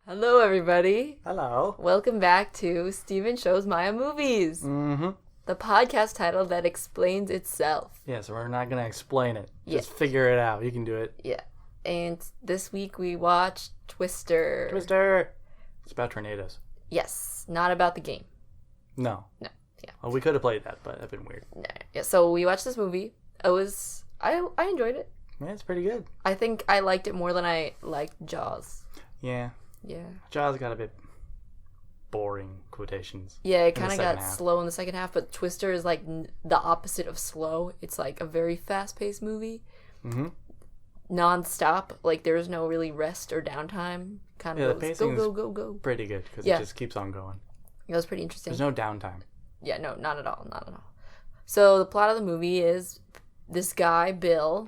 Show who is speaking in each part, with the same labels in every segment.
Speaker 1: Hello, everybody.
Speaker 2: Hello.
Speaker 1: Welcome back to Steven Shows Myah Movies,
Speaker 2: Mm-hmm.
Speaker 1: the podcast title that explains itself.
Speaker 2: Yeah, so we're not going to explain it.
Speaker 1: Yeah.
Speaker 2: Just figure it out. You can do it.
Speaker 1: Yeah. And this week we watched Twister.
Speaker 2: Twister! It's about tornadoes.
Speaker 1: Yes. Not about the game.
Speaker 2: No.
Speaker 1: No. Yeah.
Speaker 2: Well, we could have played that, but that'd been weird.
Speaker 1: No. Yeah. So we watched this movie. I enjoyed it.
Speaker 2: Yeah, it's pretty good.
Speaker 1: I think I liked it more than I liked Jaws.
Speaker 2: Yeah.
Speaker 1: Yeah.
Speaker 2: Jaws got a bit boring, quotations.
Speaker 1: Yeah, it kind of got
Speaker 2: half.
Speaker 1: slow in the second half, but Twister is like the opposite of slow. It's like a very fast-paced movie.
Speaker 2: Mm-hmm.
Speaker 1: Non-stop. Like, there's no really rest or downtime. Kind of
Speaker 2: the
Speaker 1: goes,
Speaker 2: pacing
Speaker 1: go.
Speaker 2: Pretty good, because
Speaker 1: Yeah.
Speaker 2: it just keeps on going.
Speaker 1: It was pretty interesting.
Speaker 2: There's no downtime.
Speaker 1: Yeah, no, not at all. Not at all. So, the plot of the movie is this guy, Bill.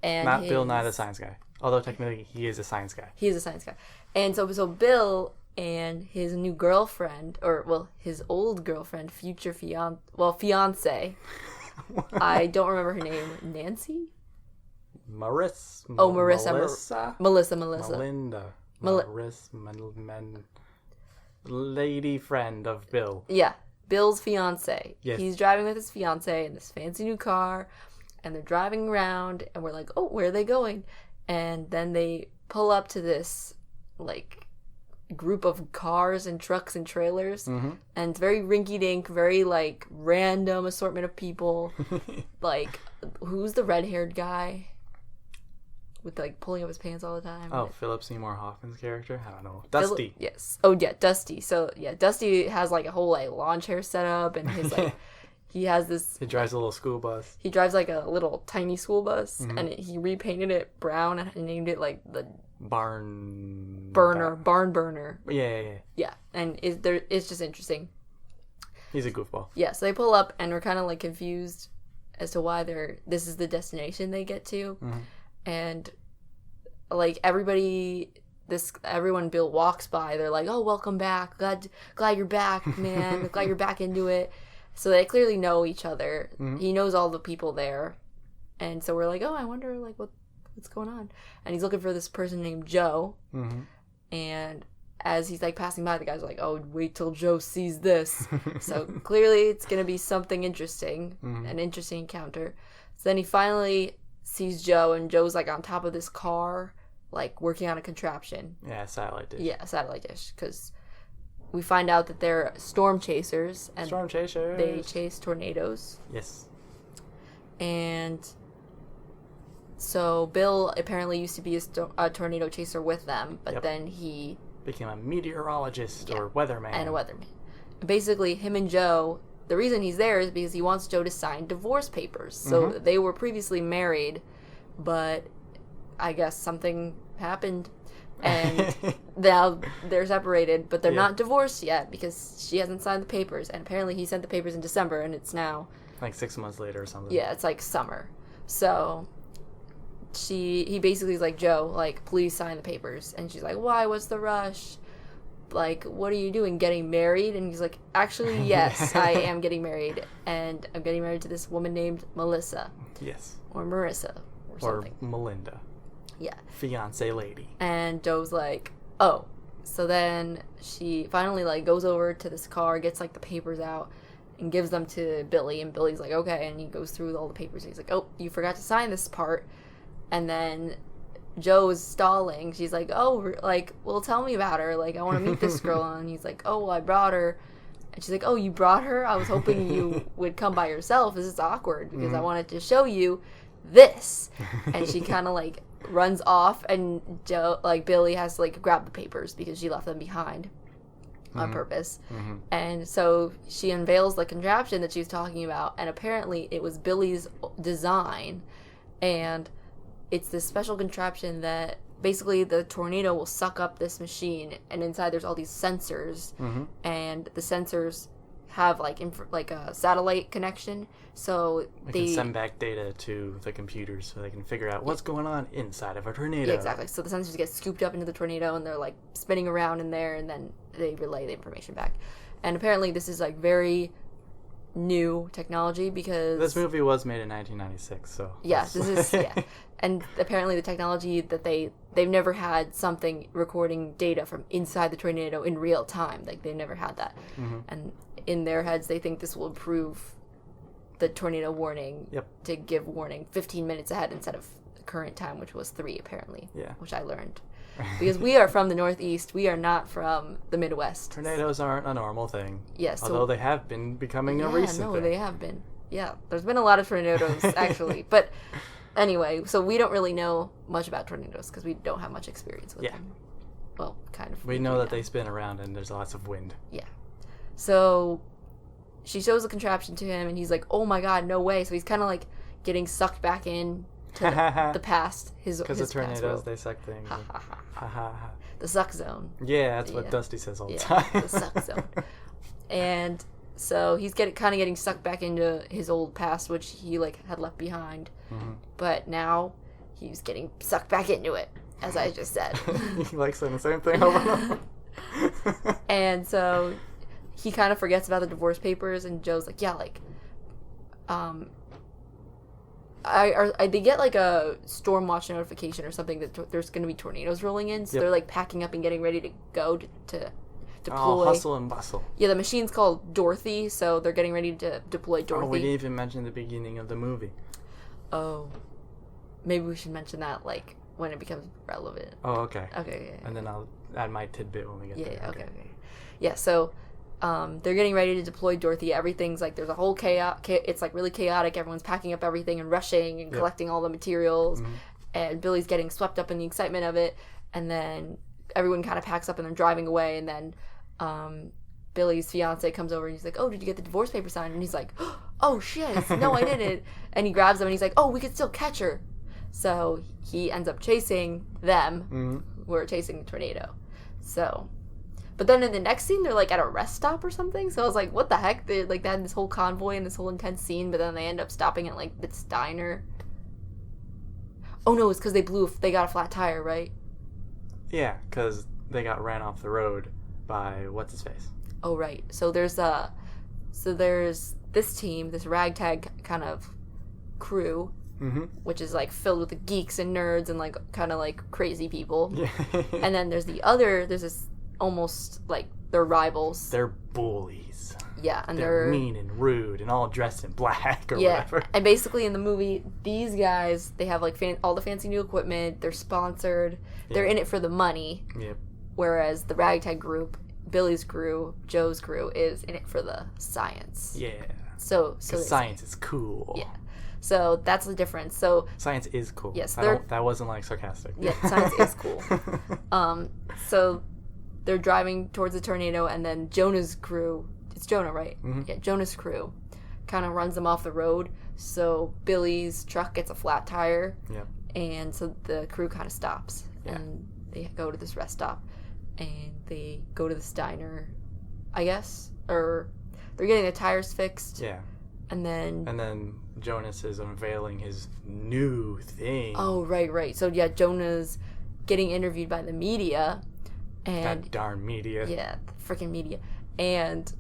Speaker 1: And
Speaker 2: Not Bill Nye the Science Guy. Although technically he is a science guy.
Speaker 1: He is a science guy. And so Bill and his new girlfriend, his old girlfriend, future fiance. I don't remember her name. Nancy?
Speaker 2: Marissa.
Speaker 1: Oh, Marissa. Melissa.
Speaker 2: Melinda. Lady friend of Bill.
Speaker 1: Yeah, Bill's fiance.
Speaker 2: Yes.
Speaker 1: He's driving with his fiance in this fancy new car, and they're driving around, and we're like, oh, where are they going? And then they pull up to this, like, group of cars and trucks and trailers,
Speaker 2: Mm-hmm.
Speaker 1: and it's very rinky-dink, very, like, random assortment of people. Like, who's the red-haired guy with, like, pulling up his pants all the time?
Speaker 2: Oh, Philip Seymour Hoffman's character? I don't know. Dusty.
Speaker 1: Yes. Oh, yeah, Dusty. So, yeah, Dusty has, like, a whole, like, lawn chair set up, and his, like... He has this...
Speaker 2: He drives a little school bus.
Speaker 1: He drives, like, a little tiny school bus,
Speaker 2: Mm-hmm.
Speaker 1: and he repainted it brown and named it, like, the
Speaker 2: Barn
Speaker 1: burner.
Speaker 2: Yeah.
Speaker 1: Yeah, and it's just interesting.
Speaker 2: He's a goofball.
Speaker 1: Yeah, so they pull up, and we're kind of, like, confused as to why this is the destination they get to.
Speaker 2: Mm-hmm.
Speaker 1: And, like, everyone Bill walks by, they're like, oh, welcome back. Glad you're back, man. Glad you're back into it. So they clearly know each other.
Speaker 2: Mm-hmm.
Speaker 1: He knows all the people there. And so we're like, oh, I wonder, like, what's going on? And he's looking for this person named Joe.
Speaker 2: Mm-hmm.
Speaker 1: And as he's, like, passing by, the guy's like, oh, wait till Joe sees this. So clearly it's going to be something interesting, an interesting encounter. So then he finally sees Joe, and Joe's, like, on top of this car, like, working on a contraption.
Speaker 2: Yeah, satellite dish.
Speaker 1: Yeah, a satellite dish, because... We find out that they're storm chasers, and they chase tornadoes.
Speaker 2: Yes.
Speaker 1: And so Bill apparently used to be a tornado chaser with them, but then he
Speaker 2: became a meteorologist or weatherman.
Speaker 1: And a weatherman. Basically, him and Joe, the reason he's there is because he wants Joe to sign divorce papers. So they were previously married, but I guess something happened. And now they're separated, but they're not divorced yet because she hasn't signed the papers. And apparently he sent the papers in December, and it's now...
Speaker 2: Like 6 months later or something.
Speaker 1: Yeah, it's like summer. So he basically is like, Joe, like, please sign the papers. And she's like, why? What's the rush? Like, what are you doing? Getting married? And he's like, actually, yes, I am getting married. And I'm getting married to this woman named Melissa.
Speaker 2: Yes.
Speaker 1: Or Marissa. Or something.
Speaker 2: Or Melinda.
Speaker 1: Yeah.
Speaker 2: Fiance lady.
Speaker 1: And Joe's like, oh. So then she finally, like, goes over to this car, gets, like, the papers out, and gives them to Billy. And Billy's like, okay. And he goes through all the papers. He's like, oh, you forgot to sign this part. And then Joe's stalling. She's like, oh, like, well, tell me about her. Like, I want to meet this girl. And he's like, oh, well, I brought her. And she's like, oh, you brought her? I was hoping you would come by yourself. This is awkward because I wanted to show you this. And she kind of, like, runs off, and Billy has to, like, grab the papers because she left them behind on purpose. And so she unveils the contraption that she was talking about, and apparently it was Billy's design, and it's this special contraption that basically the tornado will suck up this machine, and inside there's all these sensors, and the sensors have like a satellite connection, so
Speaker 2: they can send back data to the computers so they can figure out what's going on inside of a tornado.
Speaker 1: Yeah, exactly. So the sensors get scooped up into the tornado, and they're like spinning around in there, and then they relay the information back. And apparently this is like very new technology because
Speaker 2: this movie was made in 1996, so
Speaker 1: yeah, this is and apparently the technology that they they've never had something recording data from inside the tornado in real time. Like, they've never had that.
Speaker 2: Mm-hmm.
Speaker 1: And in their heads, they think this will improve the tornado warning to give warning 15 minutes ahead instead of the current time, which was 3, apparently.
Speaker 2: Yeah.
Speaker 1: Which I learned. Because we are from the Northeast. We are not from the Midwest.
Speaker 2: Tornadoes aren't a normal thing.
Speaker 1: Yes.
Speaker 2: Although they have been becoming a recent thing.
Speaker 1: They have been. Yeah. There's been a lot of tornadoes, actually. But anyway, so we don't really know much about tornadoes because we don't have much experience with them. Well, kind of.
Speaker 2: We know that they spin around and there's lots of wind.
Speaker 1: Yeah. So she shows the contraption to him and he's like, oh my god, no way. So he's kind of like getting sucked back in to the past.
Speaker 2: Because the tornadoes, they suck things.
Speaker 1: The suck zone.
Speaker 2: Yeah, that's what Dusty says all the time.
Speaker 1: The suck zone. And so he's getting sucked back into his old past, which he like had left behind.
Speaker 2: Mm-hmm.
Speaker 1: But now he's getting sucked back into it, as I just said.
Speaker 2: He likes saying the same thing over and over.
Speaker 1: And so he kind of forgets about the divorce papers, and Joe's like, yeah, like, they get like a storm watch notification or something that there's going to be tornadoes rolling in, so they're like packing up and getting ready to go to deploy.
Speaker 2: Oh, hustle and bustle.
Speaker 1: Yeah, the machine's called Dorothy, so they're getting ready to deploy Dorothy.
Speaker 2: Oh, we didn't even mention the beginning of the movie.
Speaker 1: Oh, maybe we should mention that like when it becomes relevant.
Speaker 2: Oh, okay.
Speaker 1: Okay. Yeah.
Speaker 2: And then I'll add my tidbit when we get there.
Speaker 1: Yeah. Okay. Yeah. So. They're getting ready to deploy Dorothy. Everything's like, there's a whole chaos. It's like really chaotic. Everyone's packing up everything and rushing and collecting all the materials. Mm-hmm. And Billy's getting swept up in the excitement of it. And then everyone kind of packs up and they're driving away. And then Billy's fiance comes over and he's like, oh, did you get the divorce paper signed? And he's like, oh shit, no, I didn't. And he grabs them and he's like, oh, we could still catch her. So he ends up chasing them, who are chasing the tornado. So... But then in the next scene, they're, like, at a rest stop or something. So I was like, what the heck? They had this whole convoy and this whole intense scene, but then they end up stopping at, like, this diner. Oh, no, it's because they got a flat tire, right?
Speaker 2: Yeah, because they got ran off the road by what's-his-face.
Speaker 1: Oh, right. So there's this team, this ragtag kind of crew, which is, like, filled with the geeks and nerds and, like, kind of, like, crazy people. Yeah. And then there's this... almost like they're rivals.
Speaker 2: They're bullies.
Speaker 1: Yeah, and
Speaker 2: they're mean and rude and all dressed in black or whatever.
Speaker 1: And basically in the movie, these guys, they have like all the fancy new equipment. They're sponsored. They're in it for the money.
Speaker 2: Yep.
Speaker 1: Whereas the ragtag group, Billy's crew, Joe's crew, is in it for the science.
Speaker 2: Yeah.
Speaker 1: So
Speaker 2: science is cool.
Speaker 1: Yeah. So that's the difference. So
Speaker 2: science is cool.
Speaker 1: Yes.
Speaker 2: That wasn't like sarcastic.
Speaker 1: Yeah, science is cool. So. They're driving towards the tornado, and then Jonah's crew, it's Jonah, right? Mm-hmm. Yeah, Jonah's crew kind of runs them off the road. So Billy's truck gets a flat tire, and so the crew kind of stops. Yeah. And they go to this rest stop, and they go to this diner, I guess, or they're getting the tires fixed.
Speaker 2: Yeah.
Speaker 1: And then
Speaker 2: Jonas is unveiling his new thing.
Speaker 1: Oh, right. So, yeah, Jonah's getting interviewed by the media. And
Speaker 2: that darn media.
Speaker 1: Yeah, freaking media. And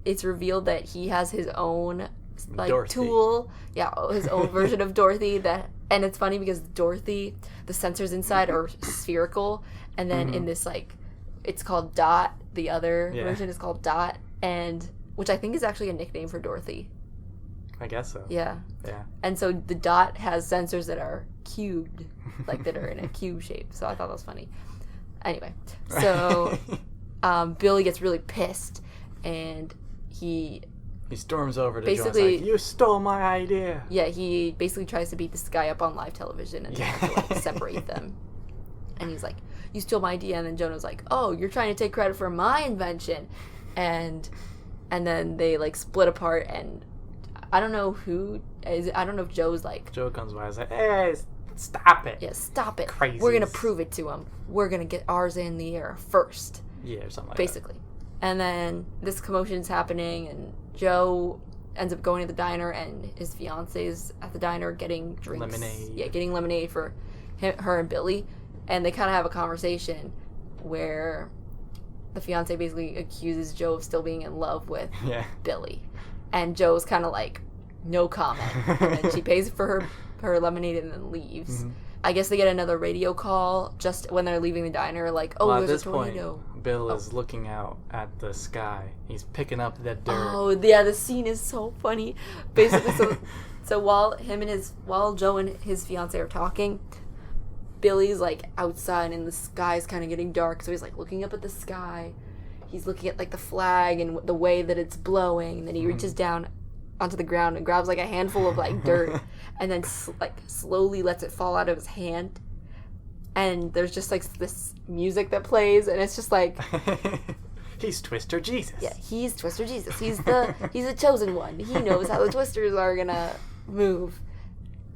Speaker 1: it's revealed that he has his own like Dorothy. Tool. Yeah, his own version of Dorothy. And it's funny because Dorothy, the sensors inside are spherical, and then in this like, it's called Dot. The other version is called Dot, and which I think is actually a nickname for Dorothy.
Speaker 2: I guess so.
Speaker 1: Yeah.
Speaker 2: Yeah.
Speaker 1: And so the Dot has sensors that are cubed, like that are in a cube shape. So I thought that was funny. Anyway, so Billy gets really pissed, and he
Speaker 2: storms over to Jonas like, you stole my idea.
Speaker 1: Yeah, he basically tries to beat this guy up on live television and separate them. And he's like, you stole my idea. And then Jonah's like, oh, you're trying to take credit for my invention. And then they like split apart, and I don't know I don't know if Joe's like...
Speaker 2: Joe comes by and is like, hey, stop it.
Speaker 1: Yeah, stop it.
Speaker 2: Crazies.
Speaker 1: We're going to prove it to him. We're going to get ours in the air first.
Speaker 2: Yeah, or something like
Speaker 1: basically. That. And then this commotion's happening, and Joe ends up going to the diner, and his fiance's at the diner getting drinks.
Speaker 2: Lemonade.
Speaker 1: Yeah, getting lemonade for her and Billy. And they kind of have a conversation where the fiance basically accuses Joe of still being in love with Billy. And Joe's kind of like, no comment. And then she pays for her lemonade and then leaves. Mm-hmm. I guess they get another radio call just when they're leaving the diner, like, oh,
Speaker 2: Well, at
Speaker 1: there's
Speaker 2: this
Speaker 1: a tornado.
Speaker 2: point, Bill is looking out at the sky. He's picking up that dirt.
Speaker 1: Oh, yeah, the scene is so funny. Basically, so while Joe and his fiance are talking, Billy's, like, outside and the sky's kind of getting dark, so he's, like, looking up at the sky. He's looking at, like, the flag and the way that it's blowing, and then he reaches down onto the ground and grabs, like, a handful of, like, dirt, and then, slowly lets it fall out of his hand. And there's just, like, this music that plays, and it's just, like...
Speaker 2: He's Twister Jesus.
Speaker 1: Yeah, he's Twister Jesus. He's the chosen one. He knows how the Twisters are gonna move.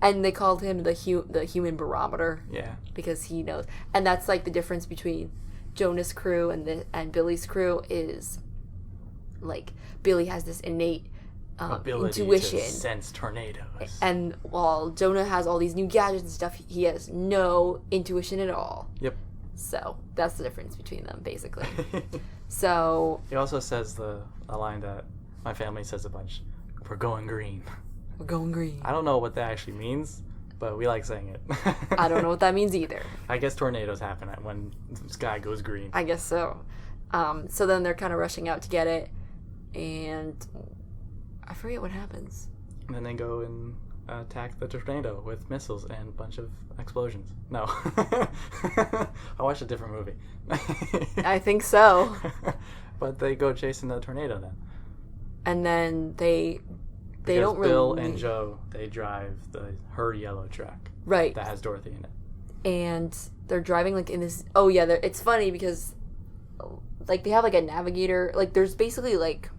Speaker 1: And they called him the human barometer.
Speaker 2: Yeah.
Speaker 1: Because he knows. And that's, like, the difference between Jonah's crew and Billy's crew is, like, Billy has this innate
Speaker 2: ability
Speaker 1: intuition
Speaker 2: to sense tornadoes.
Speaker 1: And while Jonah has all these new gadgets and stuff, he has no intuition at all.
Speaker 2: Yep.
Speaker 1: So that's the difference between them, basically. So
Speaker 2: he also says a line that my family says a bunch. We're going green.
Speaker 1: We're going green.
Speaker 2: I don't know what that actually means, but we like saying it.
Speaker 1: I don't know what that means either.
Speaker 2: I guess tornadoes happen when the sky goes green.
Speaker 1: I guess so. So then they're kind of rushing out to get it, and I forget what happens.
Speaker 2: And then they go and attack the tornado with missiles and a bunch of explosions. No. I watched a different movie.
Speaker 1: I think so.
Speaker 2: But they go chasing the tornado then.
Speaker 1: And then they
Speaker 2: because
Speaker 1: don't really...
Speaker 2: Bill and Joe, they drive her yellow truck.
Speaker 1: Right.
Speaker 2: That has Dorothy in it.
Speaker 1: And they're driving, like, in this... Oh, yeah, it's funny because, like, they have, like, a navigator. Like, there's basically, like,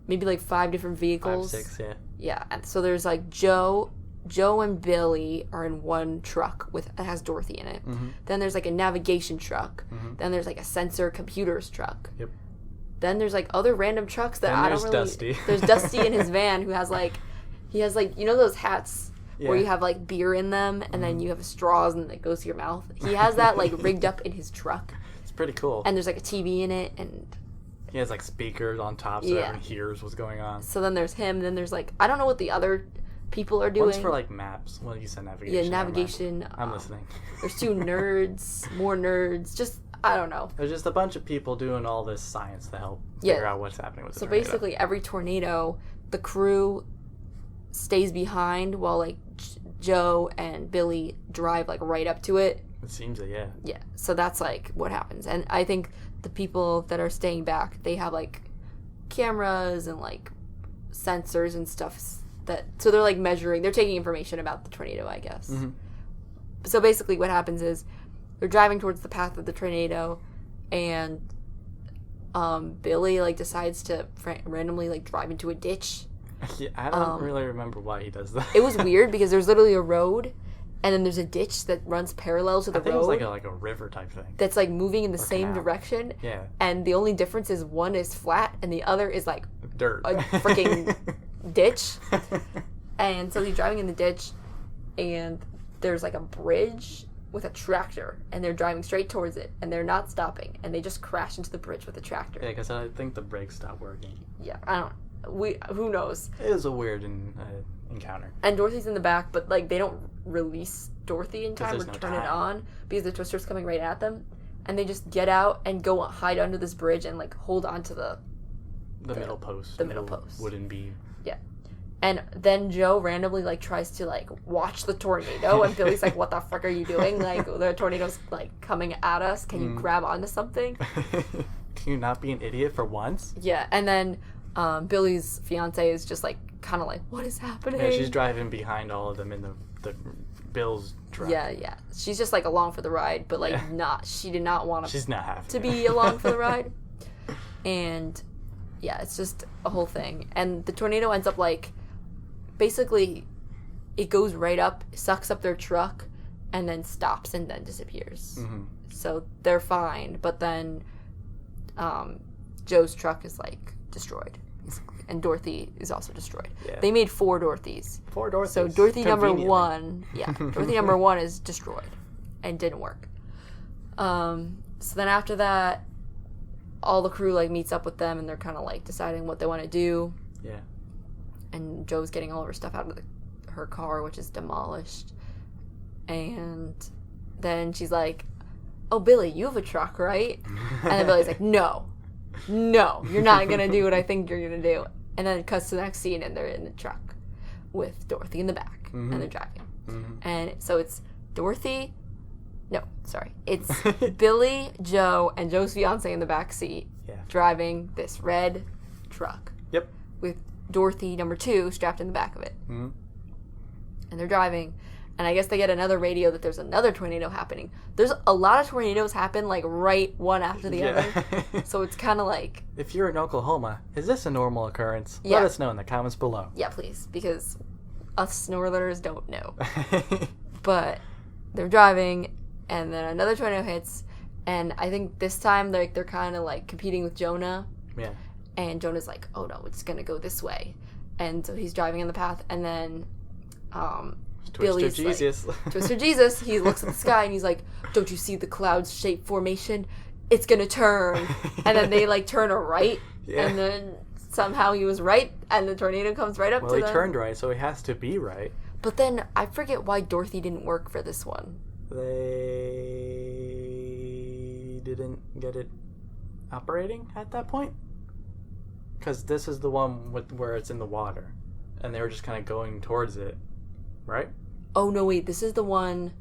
Speaker 1: maybe, like, 5 different vehicles.
Speaker 2: 5, 6, yeah.
Speaker 1: Yeah, and so there's, like, Joe and Billy are in one truck that has Dorothy in it.
Speaker 2: Mm-hmm.
Speaker 1: Then there's, like, a navigation truck.
Speaker 2: Mm-hmm.
Speaker 1: Then there's, like, a sensor computers truck.
Speaker 2: Yep.
Speaker 1: Then there's, like, other random trucks that I don't really...
Speaker 2: Dusty.
Speaker 1: There's Dusty in his van who has, like... He has, like, you know those hats where you have, like, beer in them and then you have straws and it goes to your mouth? He has that, like, rigged up in his truck.
Speaker 2: It's pretty cool.
Speaker 1: And there's, like, a TV in it and...
Speaker 2: He has, like, speakers on top so everyone hears what's going on.
Speaker 1: So then there's him. Then there's, like... I don't know what the other people are doing.
Speaker 2: One's for, like, maps. Well, you said navigation.
Speaker 1: Yeah, navigation.
Speaker 2: I'm listening.
Speaker 1: There's 2 nerds. More nerds. Just... I don't know.
Speaker 2: There's just a bunch of people doing all this science to help figure out what's happening with the tornado.
Speaker 1: So basically, every tornado, the crew stays behind while, like, Joe and Billy drive, like, right up to it.
Speaker 2: It seems that, yeah.
Speaker 1: Yeah. So that's, like, what happens. And I think the people that are staying back, they have, like, cameras and, like, sensors and stuff so they're, like, measuring. They're taking information about the tornado, I guess.
Speaker 2: Mm-hmm.
Speaker 1: So basically what happens is they're driving towards the path of the tornado, and Billy, like, decides to randomly, like, drive into a ditch.
Speaker 2: Yeah, I don't really remember why he does that.
Speaker 1: It was weird because there's literally a road, and then there's a ditch that runs parallel to the road.
Speaker 2: It was like a river type thing.
Speaker 1: That's, like, moving in the same direction.
Speaker 2: Yeah.
Speaker 1: And the only difference is one is flat and the other is, like,
Speaker 2: dirt.
Speaker 1: A freaking ditch. And so he's driving in the ditch, and there's, like, a bridge with a tractor, and they're driving straight towards it, and they're not stopping, and they just crash into the bridge with the tractor.
Speaker 2: Yeah, because I think the brakes stopped working.
Speaker 1: Yeah, who knows?
Speaker 2: It was a weird encounter.
Speaker 1: And Dorothy's in the back, but, like, they don't release Dorothy in time or turn it on because the Twister's coming right at them, and they just get out and go hide under this bridge and, like, hold on to the
Speaker 2: middle post.
Speaker 1: The middle post.
Speaker 2: Wooden beam.
Speaker 1: Yeah. And then Joe randomly, like, tries to, like, watch the tornado, and Billy's like, what the fuck are you doing? Like, the tornado's, like, coming at us. Can you grab onto something?
Speaker 2: Can you not be an idiot for once?
Speaker 1: Yeah, and then Billy's fiance is just, like, kind of like, what is happening?
Speaker 2: Yeah, she's driving behind all of them in the Bill's truck.
Speaker 1: Yeah. She's just, like, along for the ride, but, like, she did not want
Speaker 2: She's not having
Speaker 1: to be along for the ride. And, yeah, it's just a whole thing. And the tornado ends up, like, basically, it goes right up, sucks up their truck, and then stops and then disappears. Mm-hmm. So they're fine, but then Joe's truck is, like, destroyed. And Dorothy is also destroyed. Yeah. They made 4 Dorothys.
Speaker 2: 4 Dorothys.
Speaker 1: So Dorothy number 1, Dorothy number 1 is destroyed and didn't work. So then after that, all the crew, like, meets up with them, and they're kind of, like, deciding what they want to do.
Speaker 2: Yeah.
Speaker 1: And Joe's getting all of her stuff out of her car, which is demolished. And then she's like, oh, Billy, you have a truck, right? And then Billy's like, no, you're not going to do what I think you're going to do. And then it cuts to the next scene, and they're in the truck with Dorothy in the back, and they're driving. And so it's Dorothy, it's Billy, Joe, and Joe's fiance in the back seat, driving this red truck.
Speaker 2: Yep.
Speaker 1: With Dorothy, number 2, strapped in the back of it. And they're driving, and I guess they get another radio that there's another tornado happening. There's a lot of tornadoes happen, like, right one after the other. So it's kind of like...
Speaker 2: If you're in Oklahoma, is this a normal occurrence? Let us know in the comments below.
Speaker 1: Yeah, please, because us Northerners don't know. But they're driving, and then another tornado hits, and I think this time they're kind of, like, competing with Jonah. Yeah. And Jonah's like, oh, no, it's going to go this way. And so he's driving in the path, and then... Billy's
Speaker 2: Jesus.
Speaker 1: Like, Twister Jesus, he looks at the sky and he's like, don't you see the clouds shape formation? It's gonna turn. And then they like turn a right, and then somehow he was right, and the tornado comes right up to them.
Speaker 2: Well, he turned right, so he has to be right.
Speaker 1: But then I forget why Dorothy didn't work for this one.
Speaker 2: They didn't get it operating at that point? Because this is the one where it's in the water, and they were just kind of going towards it. Right?
Speaker 1: Oh, no, wait. This is the one...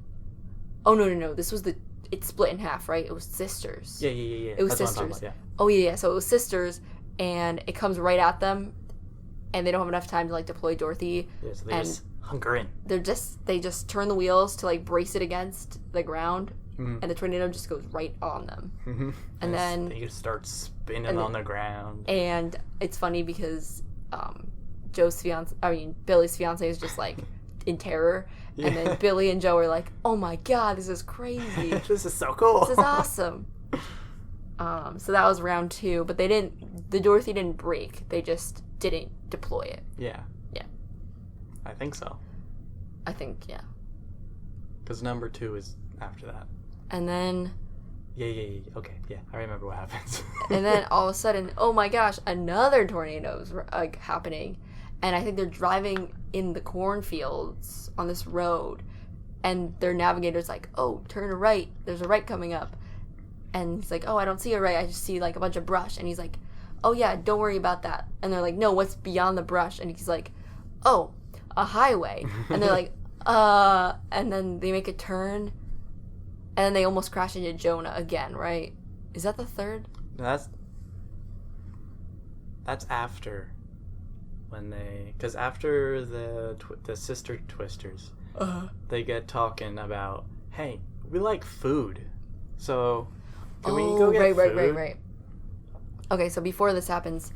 Speaker 1: Oh, no. This was the... It split in half, right? It was sisters.
Speaker 2: Yeah.
Speaker 1: It was
Speaker 2: That's
Speaker 1: sisters.
Speaker 2: Yeah.
Speaker 1: Oh, yeah. So it was sisters, and it comes right at them, and they don't have enough time to, like, deploy Dorothy.
Speaker 2: Yeah, so they just hunker in.
Speaker 1: They just turn the wheels to, like, brace it against the ground, and the tornado just goes right on them. And then...
Speaker 2: They just start spinning on the ground.
Speaker 1: And it's funny because Billy's fiance is just, like... in terror, and then Billy and Joe are like, oh my god, this is crazy.
Speaker 2: This is so cool.
Speaker 1: This is awesome. So that was round 2, but the Dorothy didn't break. They just didn't deploy it.
Speaker 2: Yeah. I think so.
Speaker 1: I think, yeah.
Speaker 2: Because number 2 is after that.
Speaker 1: And then...
Speaker 2: Yeah. Okay, yeah. I remember what happens.
Speaker 1: And then all of a sudden, oh my gosh, another tornado's like happening. And I think they're driving in the cornfields on this road. And their navigator's like, oh, turn right. There's a right coming up. And he's like, oh, I don't see a right. I just see, like, a bunch of brush. And he's like, oh, yeah, don't worry about that. And they're like, no, what's beyond the brush? And he's like, oh, a highway. And they're like, and then they make a turn. And then they almost crash into Jonah again, right? Is that the third?
Speaker 2: That's after... Because after the sister twisters, they get talking about, hey, we like food, so can we go get food? Right.
Speaker 1: Okay, so before this happens,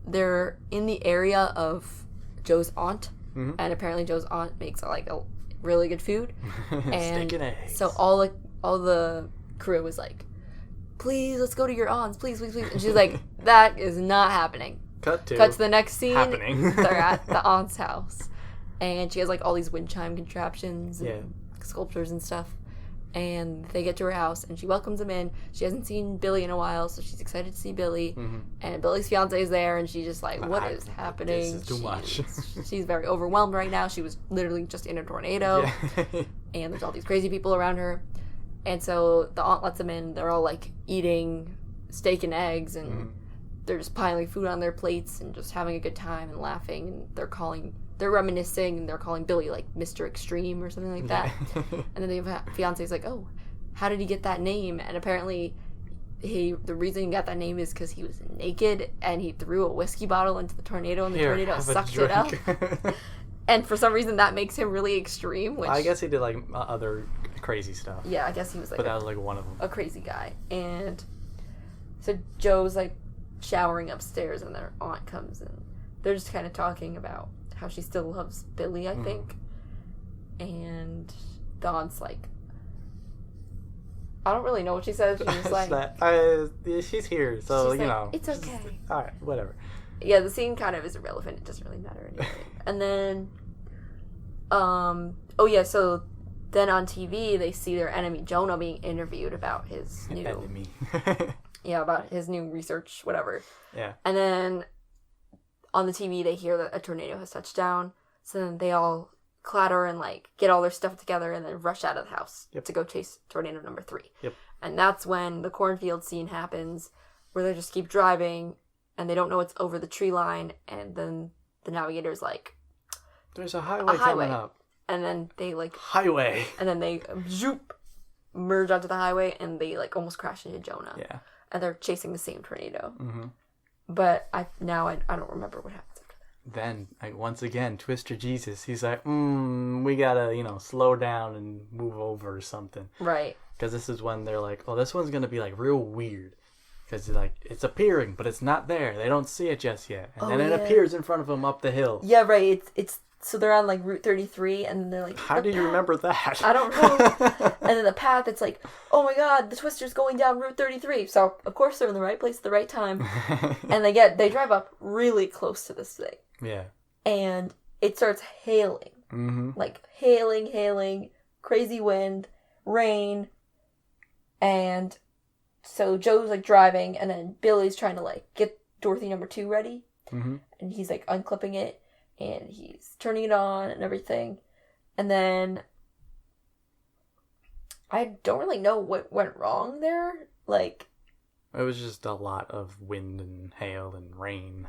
Speaker 1: they're in the area of Joe's aunt, and apparently Joe's aunt makes like a really good food, and
Speaker 2: steak and eggs.
Speaker 1: So all the crew was like, please, let's go to your aunt's, please, and she's like, that is not happening.
Speaker 2: Cut to
Speaker 1: the next scene.
Speaker 2: Happening.
Speaker 1: They're at the aunt's house. And she has, like, all these wind chime contraptions and sculptures and stuff. And they get to her house, and she welcomes them in. She hasn't seen Billy in a while, so she's excited to see Billy. And Billy's fiance is there, and she's just like, what is happening?
Speaker 2: This is too much.
Speaker 1: She's very overwhelmed right now. She was literally just in a tornado. And there's all these crazy people around her. And so the aunt lets them in. They're all, like, eating steak and eggs, and... They're just piling food on their plates and just having a good time and laughing, and they're reminiscing, and they're calling Billy like Mr. Extreme or something like that. And then the fiance's like, oh, how did he get that name? And apparently the reason he got that name is because he was naked and he threw a whiskey bottle into the tornado, and the tornado sucked it up. And for some reason that makes him really extreme, which
Speaker 2: I guess he did like other crazy stuff.
Speaker 1: Yeah, I guess he was like,
Speaker 2: but that was like one of them.
Speaker 1: A crazy guy. And so Joe's like showering upstairs, and their aunt comes, and they're just kind of talking about how she still loves Billy, I think. And the aunt's like, I don't really know what she says. She's just like,
Speaker 2: she's here, so you know,
Speaker 1: it's okay.
Speaker 2: All right, whatever.
Speaker 1: Yeah, the scene kind of is irrelevant. It doesn't really matter anyway. And then, so then on TV they see their enemy Jonah being interviewed about his new
Speaker 2: enemy.
Speaker 1: Yeah, about his new research, whatever.
Speaker 2: Yeah.
Speaker 1: And then on the TV, they hear that a tornado has touched down. So then they all clatter and like get all their stuff together and then rush out of the house
Speaker 2: Yep.
Speaker 1: to go chase tornado number 3.
Speaker 2: Yep.
Speaker 1: And that's when the cornfield scene happens, where they just keep driving and they don't know it's over the tree line, and then the navigator's like,
Speaker 2: "There's a highway coming up."
Speaker 1: And then they like
Speaker 2: highway.
Speaker 1: And then they zoop, merge onto the highway, and they like almost crash into Jonah.
Speaker 2: Yeah.
Speaker 1: And they're chasing the same tornado.
Speaker 2: Mm-hmm.
Speaker 1: But I don't remember what happens after that.
Speaker 2: Then, like, once again, Twister Jesus, he's like, we gotta, slow down and move over or something.
Speaker 1: Right.
Speaker 2: Because this is when they're like, oh, this one's gonna be, like, real weird. Because, like, it's appearing, but it's not there. They don't see it just yet. And then it appears in front of them up the hill.
Speaker 1: Yeah, right. It's so they're on, like, Route 33, and they're like...
Speaker 2: How do you remember that?
Speaker 1: I don't know. And then the path, it's like, oh my god, the Twister's going down Route 33. So, of course, they're in the right place at the right time. And they drive up really close to this thing.
Speaker 2: Yeah.
Speaker 1: And it starts hailing.
Speaker 2: Mm-hmm.
Speaker 1: Like, hailing, crazy wind, rain. And so Joe's, like, driving, and then Billy's trying to, like, get Dorothy number 2 ready.
Speaker 2: Mm-hmm.
Speaker 1: And he's, like, unclipping it. And he's turning it on and everything. And then I don't really know what went wrong there. Like,
Speaker 2: it was just a lot of wind and hail and rain.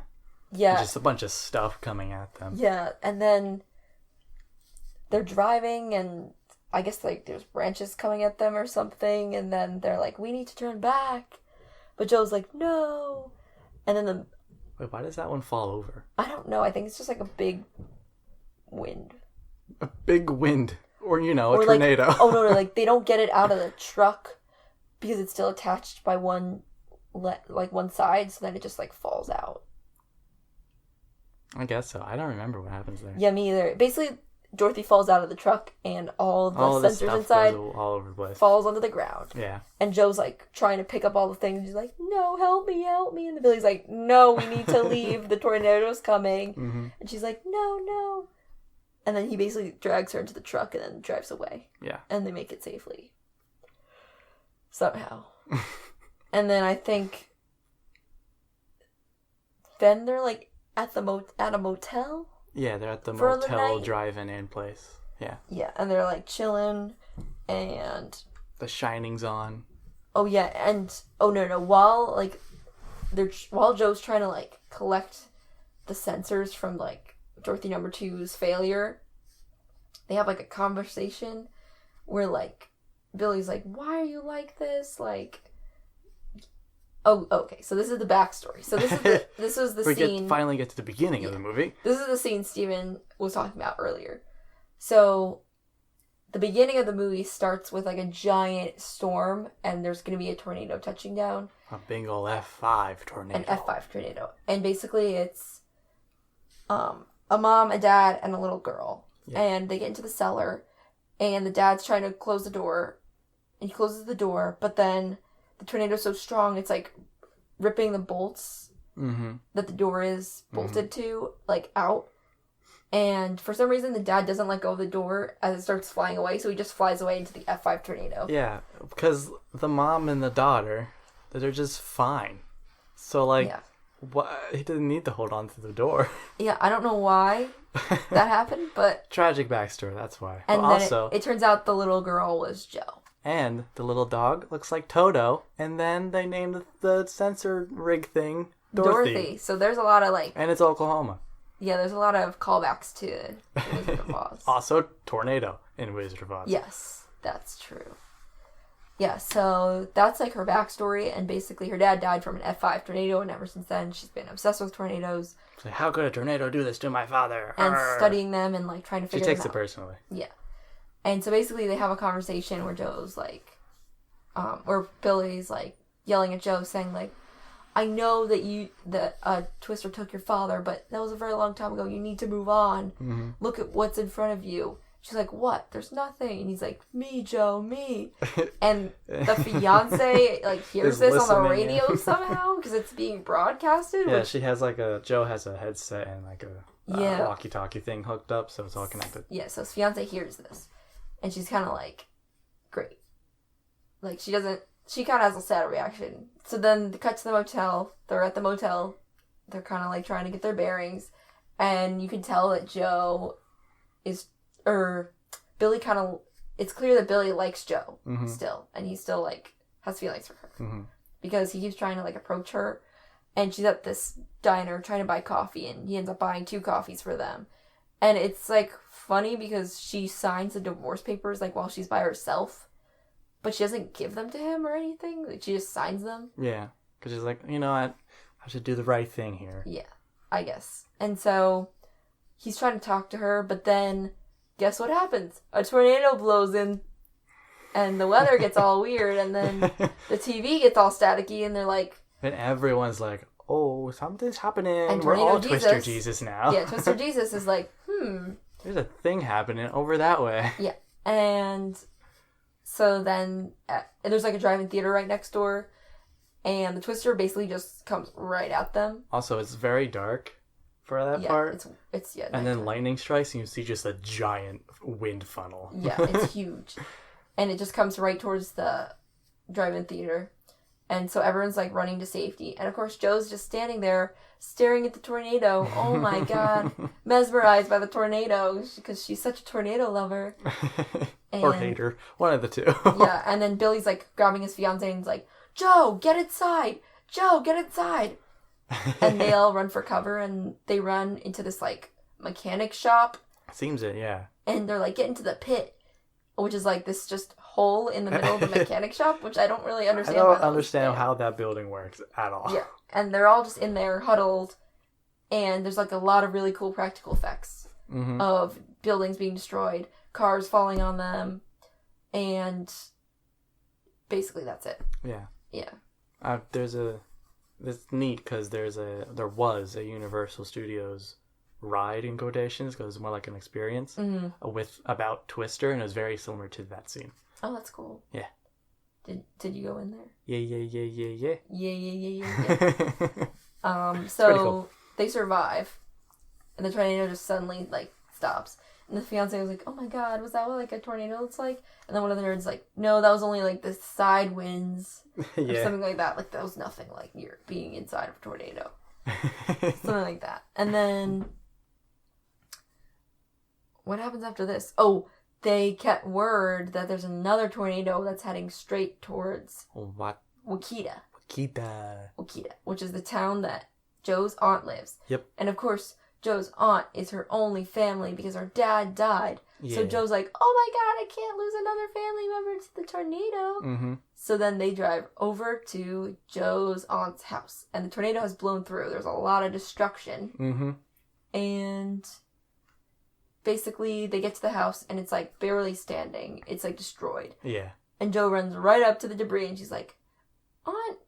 Speaker 1: Yeah.
Speaker 2: Just a bunch of stuff coming at them.
Speaker 1: Yeah. And then they're driving, and I guess, like, there's branches coming at them or something. And then they're like, we need to turn back. But Joe's like, no. And then
Speaker 2: Wait, why does that one fall over?
Speaker 1: I don't know. I think it's just like a big wind.
Speaker 2: A big wind. Or, a
Speaker 1: Or
Speaker 2: tornado.
Speaker 1: Like, oh, no, like, they don't get it out of the truck because it's still attached by one side, so then it just, like, falls out.
Speaker 2: I guess so. I don't remember what happens there.
Speaker 1: Yeah, me either. Basically, Dorothy falls out of the truck, and all the sensors inside
Speaker 2: all over the place.
Speaker 1: falls onto the ground.
Speaker 2: Yeah.
Speaker 1: And Joe's, like, trying to pick up all the things, and she's like, no, help me. And the Billy's like, no, we need to leave. The tornado's coming.
Speaker 2: Mm-hmm.
Speaker 1: And she's like, no. And then he basically drags her into the truck and then drives away.
Speaker 2: Yeah.
Speaker 1: And they make it safely. Somehow. And then I think then they're, like, at a motel?
Speaker 2: Yeah, they're at the
Speaker 1: For the
Speaker 2: motel
Speaker 1: night?
Speaker 2: drive-in and place. Yeah.
Speaker 1: Yeah, and they're, like, chilling, and...
Speaker 2: The Shining's on.
Speaker 1: Oh, yeah, and... Oh, no, while Joe's trying to, like, collect the sensors from, like, Dorothy number 2's failure, they have, like, a conversation where, like, Billy's like, why are you like this? Like... Oh, okay. So this is the backstory. So this was the scene.
Speaker 2: Finally get to the beginning of the movie.
Speaker 1: This is the scene Steven was talking about earlier. So the beginning of the movie starts with like a giant storm, and there's going to be a tornado touching down.
Speaker 2: A big ol' F5 tornado.
Speaker 1: An F5 tornado, and basically it's a mom, a dad, and a little girl, and they get into the cellar, and the dad's trying to close the door, and he closes the door, but then the tornado's so strong, it's, like, ripping the bolts that the door is bolted to, like, out. And for some reason, the dad doesn't let go of the door as it starts flying away, so he just flies away into the F5 tornado.
Speaker 2: Yeah, because the mom and the daughter, they're just fine. So, like, he didn't need to hold on to the door.
Speaker 1: Yeah, I don't know why that happened, but...
Speaker 2: Tragic backstory, that's why.
Speaker 1: And
Speaker 2: but
Speaker 1: then
Speaker 2: also,
Speaker 1: it turns out the little girl was Joe.
Speaker 2: And the little dog looks like Toto. And then they named the sensor rig thing Dorothy.
Speaker 1: So there's a lot of, like...
Speaker 2: And it's Oklahoma.
Speaker 1: Yeah, there's a lot of callbacks to Wizard of Oz.
Speaker 2: Also, tornado in Wizard of Oz.
Speaker 1: Yes, that's true. Yeah, so that's, like, her backstory. And basically, her dad died from an F5 tornado. And ever since then, she's been obsessed with tornadoes.
Speaker 2: So how could a tornado do this to my father?
Speaker 1: And studying them and, like, trying to figure them out.
Speaker 2: She takes it personally.
Speaker 1: Yeah. And so basically they have a conversation where Joe's like, or Billy's like yelling at Joe saying like, I know that Twister took your father, but that was a very long time ago. You need to move on. Mm-hmm. Look at what's in front of you. She's like, what? There's nothing. And he's like, me, Joe, me. And the fiance like hears this on the radio somehow because it's being broadcasted.
Speaker 2: Yeah, she has like Joe has a headset and like a walkie-talkie thing hooked up, so it's all connected.
Speaker 1: Yeah, so his fiance hears this. And she's kind of like, great. Like, she kind of has a sad reaction. So then they cut to the motel. They're at the motel. They're kind of like trying to get their bearings. And you can tell that Joe is Billy kind of, it's clear that Billy likes Joe still, and he still, like, has feelings for her. Because he keeps trying to, like, approach her, and she's at this diner trying to buy coffee, and he ends up buying 2 coffees for them. And it's, like, funny because she signs the divorce papers, like, while she's by herself, but she doesn't give them to him or anything. Like, she just signs them.
Speaker 2: Yeah, because she's like, you know, I should do the right thing here.
Speaker 1: Yeah, I guess. And so he's trying to talk to her, but then guess what happens? A tornado blows in, and the weather gets all weird, and then the TV gets all staticky, and they're like...
Speaker 2: And everyone's like, oh, something's happening.
Speaker 1: And
Speaker 2: We're all
Speaker 1: Jesus,
Speaker 2: Twister Jesus now.
Speaker 1: Yeah, Twister Jesus is like,
Speaker 2: There's a thing happening over that way.
Speaker 1: Yeah, and so then there's like a drive-in theater right next door, and the Twister basically just comes right at them.
Speaker 2: Also, it's very dark for that part.
Speaker 1: It's
Speaker 2: and then lightning strikes, and you see just a giant wind funnel.
Speaker 1: Yeah, it's huge. And it just comes right towards the drive-in theater. And so everyone's, like, running to safety. And, of course, Joe's just standing there staring at the tornado. Oh, my God. Mesmerized by the tornado because she's such a tornado lover.
Speaker 2: Or hater. One of the two.
Speaker 1: Yeah, and then Billy's, like, grabbing his fiancée and he's like, Joe, get inside! Joe, get inside! And they all run for cover, and they run into this, like, mechanic shop.
Speaker 2: Seems it, yeah.
Speaker 1: And they're, like, getting to the pit, which is, like, this just hole in the middle of the mechanic shop, which I don't really understand.
Speaker 2: I don't understand how that building works at all.
Speaker 1: Yeah, and they're all just in there huddled, and there's like a lot of really cool practical effects of buildings being destroyed, cars falling on them, and basically that's it.
Speaker 2: Yeah.
Speaker 1: Yeah.
Speaker 2: It's neat because there was a Universal Studios ride in quotations because it's more like an experience about Twister, and it was very similar to that scene.
Speaker 1: Oh, that's cool.
Speaker 2: Yeah.
Speaker 1: Did you go in there?
Speaker 2: Yeah.
Speaker 1: So
Speaker 2: cool.
Speaker 1: They survive, and the tornado just suddenly like stops, and the fiance was like, "Oh my God, was that what like a tornado looks like?" And then one of the nerds like, "No, that was only like the side winds, or something like that. Like that was nothing like you're being inside of a tornado, something like that." And then what happens after this? Oh. They get word that there's another tornado that's heading straight towards Wakita, which is the town that Joe's aunt lives.
Speaker 2: Yep.
Speaker 1: And of course, Joe's aunt is her only family because her dad died. Yeah. So Joe's like, oh my God, I can't lose another family member to the tornado. So then they drive over to Joe's aunt's house. And the tornado has blown through. There's a lot of destruction. And... basically, they get to the house, and it's, like, barely standing. It's, like, destroyed.
Speaker 2: Yeah.
Speaker 1: And Joe runs right up to the debris, and she's like, Aunt...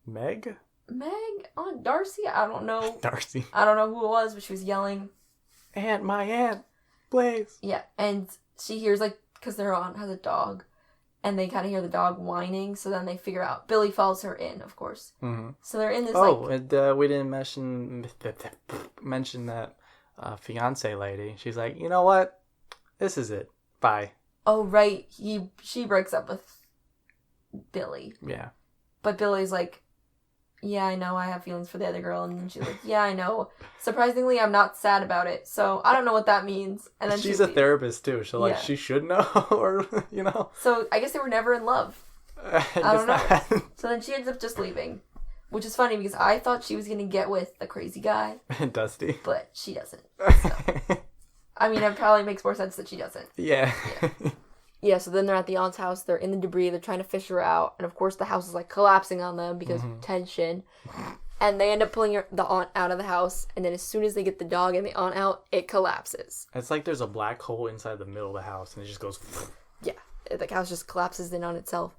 Speaker 2: Meg?
Speaker 1: Aunt Darcy? I don't know.
Speaker 2: Darcy.
Speaker 1: I don't know who it was, but she was yelling.
Speaker 2: My aunt, Blaze.
Speaker 1: Yeah, and she hears, like, because their aunt has a dog, and they kind of hear the dog whining, so then they figure out. Billy follows her in, of course. So they're in this,
Speaker 2: and we didn't mention that... fiance lady. She's like, you know what? This is it. Bye.
Speaker 1: Oh, right. She breaks up with Billy.
Speaker 2: Yeah.
Speaker 1: But Billy's like, yeah, I know. I have feelings for the other girl. And then she's like, yeah, I know. Surprisingly, I'm not sad about it. So I don't know what that means. And then
Speaker 2: she's a therapist too. So like, she should know, or you know.
Speaker 1: So I guess they were never in love. I don't know. So then she ends up just leaving. Which is funny because I thought she was going to get with the crazy guy.
Speaker 2: Dusty.
Speaker 1: But she doesn't. So. I mean, it probably makes more sense that she doesn't.
Speaker 2: Yeah.
Speaker 1: Yeah, so then they're at the aunt's house. They're in the debris. They're trying to fish her out. And, of course, the house is, like, collapsing on them because of tension. And they end up pulling the aunt out of the house. And then as soon as they get the dog and the aunt out, it collapses.
Speaker 2: It's like there's a black hole inside the middle of the house. And it just goes...
Speaker 1: Yeah. The house just collapses in on itself.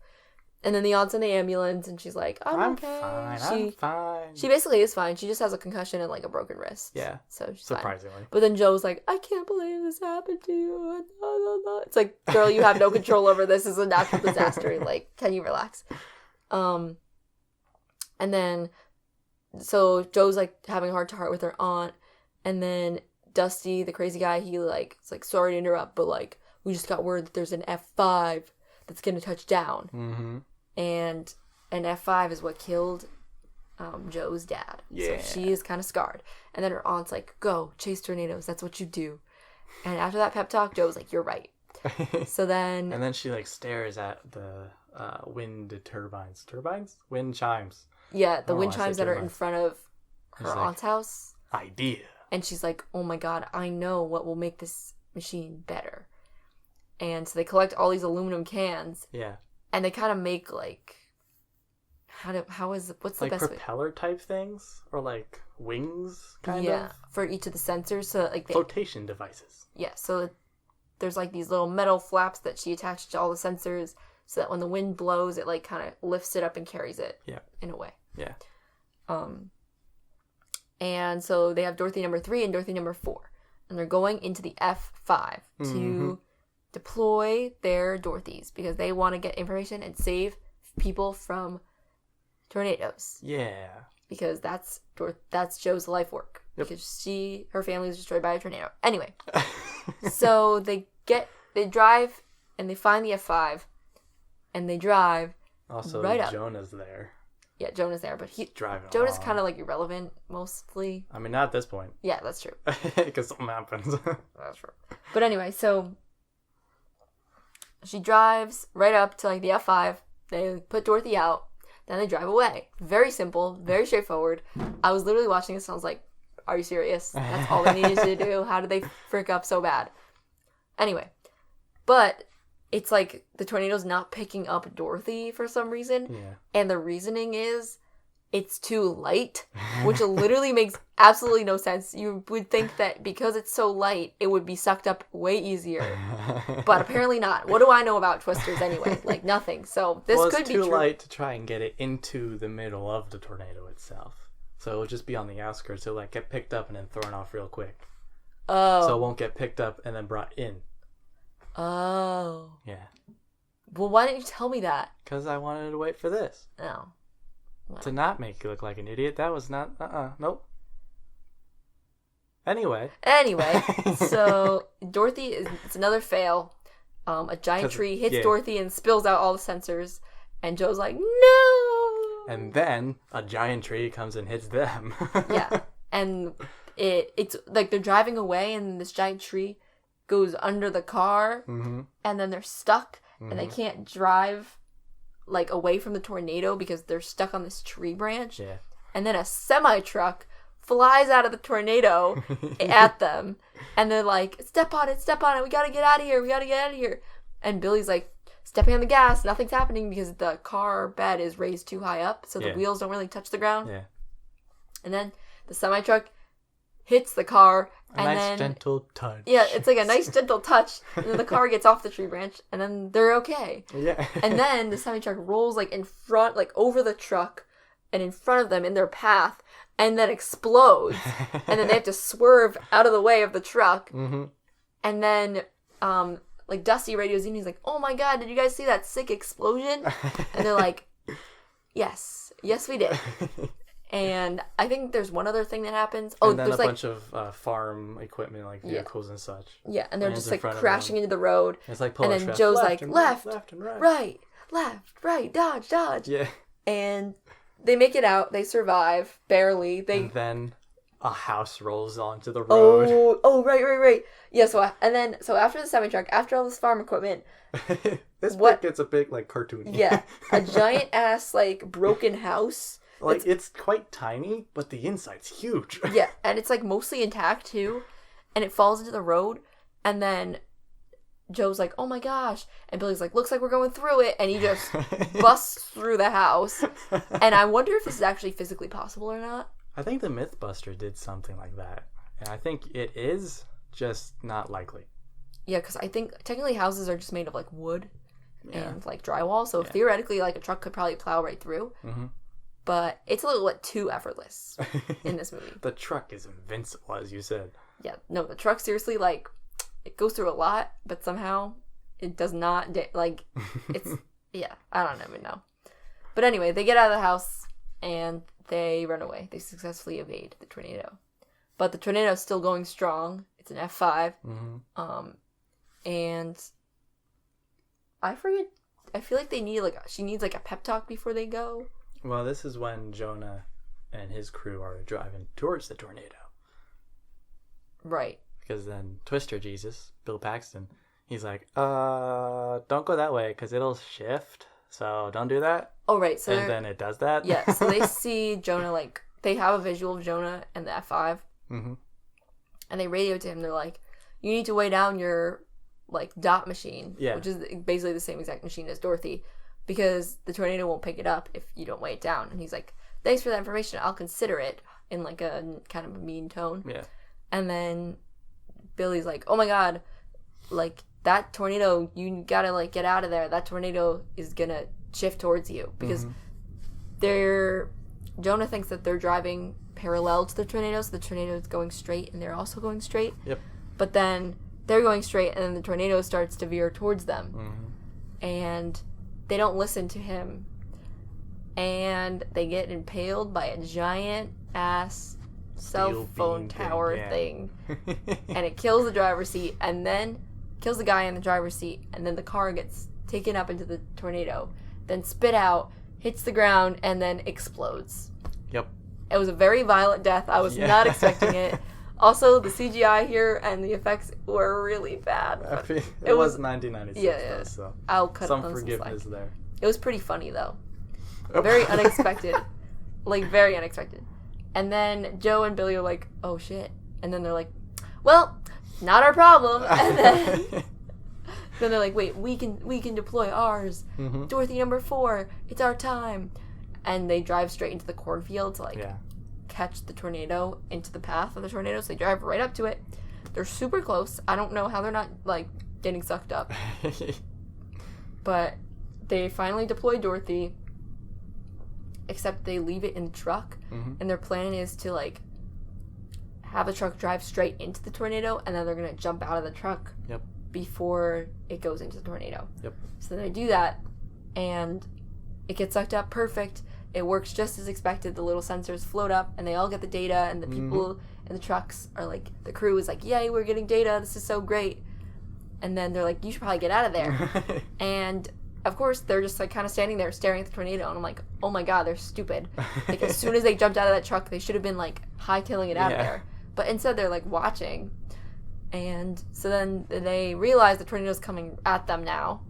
Speaker 1: And then the aunt's in the ambulance, and she's like, I'm okay.
Speaker 2: I'm fine.
Speaker 1: She basically is fine. She just has a concussion and, like, a broken wrist.
Speaker 2: Yeah.
Speaker 1: So she's
Speaker 2: surprisingly.
Speaker 1: Fine. But then Joe's like, I can't believe this happened to you. It's like, girl, you have no control over this. This is a natural disaster. Like, can you relax? And then, so Joe's, like, having a heart-to-heart with her aunt. And then Dusty, the crazy guy, he, like, it's like, sorry to interrupt, but, like, we just got word that there's an F5 that's going to touch down. And an F5 is what killed Joe's dad. Yeah. So she is kind of scarred. And then her aunt's like, go, chase tornadoes. That's what you do. And after that pep talk, Joe's like, you're right. So then...
Speaker 2: And then she, like, stares at the wind turbines. Turbines? Wind chimes.
Speaker 1: Yeah, the wind chimes that are in front of her
Speaker 2: like,
Speaker 1: aunt's house.
Speaker 2: Idea.
Speaker 1: And she's like, oh my god, I know what will make this machine better. And so they collect all these aluminum cans.
Speaker 2: Yeah.
Speaker 1: And they kind of make, like... what's the
Speaker 2: like
Speaker 1: best way?
Speaker 2: Like propeller type things? Or, like, wings, kind of?
Speaker 1: Yeah, for each of the sensors. So, like,
Speaker 2: flotation devices.
Speaker 1: Yeah, so there's, like, these little metal flaps that she attached to all the sensors so that when the wind blows, it, like, kind of lifts it up and carries it.
Speaker 2: Yeah.
Speaker 1: In a way.
Speaker 2: Yeah.
Speaker 1: And so they have Dorothy number 3 and Dorothy number 4. And they're going into the F5 to deploy their Dorothys because they want to get information and save people from tornadoes.
Speaker 2: Yeah.
Speaker 1: Because that's Joe's life work. Yep. Because her family was destroyed by a tornado. Anyway. So they drive and they find the F5 and they drive
Speaker 2: also
Speaker 1: right up.
Speaker 2: Jonah's there.
Speaker 1: Yeah, Jonah's there, but
Speaker 2: Jonah's
Speaker 1: kind of like irrelevant mostly.
Speaker 2: I mean, not at this point.
Speaker 1: Yeah, that's true.
Speaker 2: Because something happens.
Speaker 1: That's true. But anyway, so she drives right up to like the F5. They put Dorothy out. Then they drive away. Very simple, very straightforward. I was literally watching this and I was like, are you serious? That's all they needed to do? How did they frick up so bad? Anyway, but it's like the tornado's not picking up Dorothy for some reason.
Speaker 2: Yeah.
Speaker 1: And the reasoning is it's too light, which literally makes absolutely no sense. You would think that because it's so light, it would be sucked up way easier. But apparently not. What do I know about twisters anyway? Like nothing. So this could be true.
Speaker 2: It's too light to try and get it into the middle of the tornado itself. So it'll just be on the outskirts. It'll like get picked up and then thrown off real quick.
Speaker 1: Oh.
Speaker 2: So it won't get picked up and then brought in.
Speaker 1: Oh.
Speaker 2: Yeah.
Speaker 1: Well, why didn't you tell me that? Because
Speaker 2: I wanted to wait for this.
Speaker 1: Oh.
Speaker 2: Well. To not make you look like an idiot. That was not... Nope. Anyway,
Speaker 1: so Dorothy it's another fail. A giant tree hits Dorothy and spills out all the sensors. And Joe's like, no!
Speaker 2: And then a giant tree comes and hits them.
Speaker 1: Yeah. And it's like they're driving away and this giant tree goes under the car. Mm-hmm. And then they're stuck. Mm-hmm. And they can't drive like away from the tornado because they're stuck on this tree branch.
Speaker 2: Yeah.
Speaker 1: And then a semi-truck flies out of the tornado at them. And they're like, step on it, we gotta get out of here. And Billy's like, stepping on the gas, nothing's happening because the car bed is raised too high up, so the wheels don't really touch the ground.
Speaker 2: Yeah.
Speaker 1: And then the semi-truck hits the car.
Speaker 2: Gentle touch.
Speaker 1: Yeah, it's like a nice gentle touch. And then the car gets off the tree branch, and then they're okay.
Speaker 2: Yeah.
Speaker 1: And then the semi-truck rolls like in front, like over the truck, and in front of them in their path, and then explodes. And then they have to swerve out of the way of the truck. Mm-hmm. And then, like, Dusty radios in, he's like, oh my god, did you guys see that sick explosion? And they're like, yes, we did. And I think there's one other thing that happens. Oh,
Speaker 2: and then
Speaker 1: there's
Speaker 2: a bunch of farm equipment, like vehicles and such.
Speaker 1: Yeah, and they're just like crashing into the road.
Speaker 2: It's like
Speaker 1: and then Joe's like, left
Speaker 2: and
Speaker 1: right, dodge.
Speaker 2: Yeah.
Speaker 1: And they make it out. They survive barely.
Speaker 2: And then a house rolls onto the road.
Speaker 1: Oh, right. Yeah. So after the semi-truck, after all this farm equipment,
Speaker 2: this bit gets a bit like cartoony.
Speaker 1: Yeah, a giant ass like broken house.
Speaker 2: Like it's quite tiny, but the inside's huge.
Speaker 1: Yeah, and it's like mostly intact too, and it falls into the road, and then Joe's like, "Oh my gosh!" and Billy's like, "Looks like we're going through it," and he just busts through the house. And I wonder if this is actually physically possible or not.
Speaker 2: I think the Mythbuster did something like that, and I think it is just not likely.
Speaker 1: Yeah, because I think technically houses are just made of like wood and like drywall, so theoretically, like a truck could probably plow right through. Mm-hmm. But it's a little bit too effortless in this movie.
Speaker 2: The truck is invincible, as you said.
Speaker 1: Yeah, no, the truck seriously, like, it goes through a lot, but somehow it does not, it's, yeah, I don't even know. But anyway, they get out of the house and they run away. They successfully evade the tornado. But the tornado is still going strong. It's an F5. Mm-hmm. And I forget, I feel like she needs like a pep talk before they go.
Speaker 2: Well, this is when Jonah and his crew are driving towards the tornado.
Speaker 1: Right.
Speaker 2: because then Twister Jesus, Bill Paxton, he's like, don't go that way because it'll shift. So don't do that.
Speaker 1: Oh, right. So
Speaker 2: and then it does that.
Speaker 1: Yeah. So they see Jonah, like, they have a visual of Jonah and the F5.
Speaker 2: Mm-hmm.
Speaker 1: And they radio to him. They're like, you need to weigh down your, like, dot machine.
Speaker 2: Yeah.
Speaker 1: Which is basically the same exact machine as Dorothy. Because the tornado won't pick it up if you don't weigh it down. And he's like, thanks for that information. I'll consider it. In, like, a kind of a mean tone.
Speaker 2: Yeah.
Speaker 1: And then Billy's like, oh, my God. Like, that tornado, you gotta, like, get out of there. That tornado is gonna shift towards you. Because Jonah thinks that they're driving parallel to the tornado, so the tornado is going straight, and they're also going straight.
Speaker 2: Yep.
Speaker 1: But then they're going straight, and then the tornado starts to veer towards them.
Speaker 2: Mm-hmm.
Speaker 1: And they don't listen to him. And they get impaled by a giant-ass cell phone tower thing. And it kills the driver's seat, and then kills the guy in the driver's seat, and then the car gets taken up into the tornado, then spit out, hits the ground, and then explodes.
Speaker 2: Yep.
Speaker 1: It was a very violent death. I was not expecting it. Also, the CGI here and the effects were really bad.
Speaker 2: It was 1996,
Speaker 1: yeah.
Speaker 2: though, so
Speaker 1: I'll cut
Speaker 2: some forgiveness there.
Speaker 1: It was pretty funny, though. Very unexpected. Like, very unexpected. And then Joe and Billy are like, oh, shit. And then they're like, well, not our problem. And then they're like, wait, we can deploy ours.
Speaker 2: Mm-hmm.
Speaker 1: Dorothy number 4, it's our time. And they drive straight into the cornfield to, catch the tornado into the path of the tornado. So they drive right up to it. They're super close. I don't know how they're not, like, getting sucked up. But they finally deploy Dorothy, except they leave it in the truck.
Speaker 2: Mm-hmm.
Speaker 1: And their plan is to, like, have the truck drive straight into the tornado, and then they're going to jump out of the truck before it goes into the tornado.
Speaker 2: Yep.
Speaker 1: So they do that, and it gets sucked up perfect. It works just as expected. The little sensors float up, and they all get the data, and the people in the trucks are like, the crew is like, yay, we're getting data. This is so great. And then they're like, you should probably get out of there. And, of course, they're just, like, kind of standing there staring at the tornado, and I'm like, oh, my God, they're stupid. Like, as soon as they jumped out of that truck, they should have been, like, hightailing it out of there. But instead, they're, like, watching. And so then they realize the tornado's coming at them now,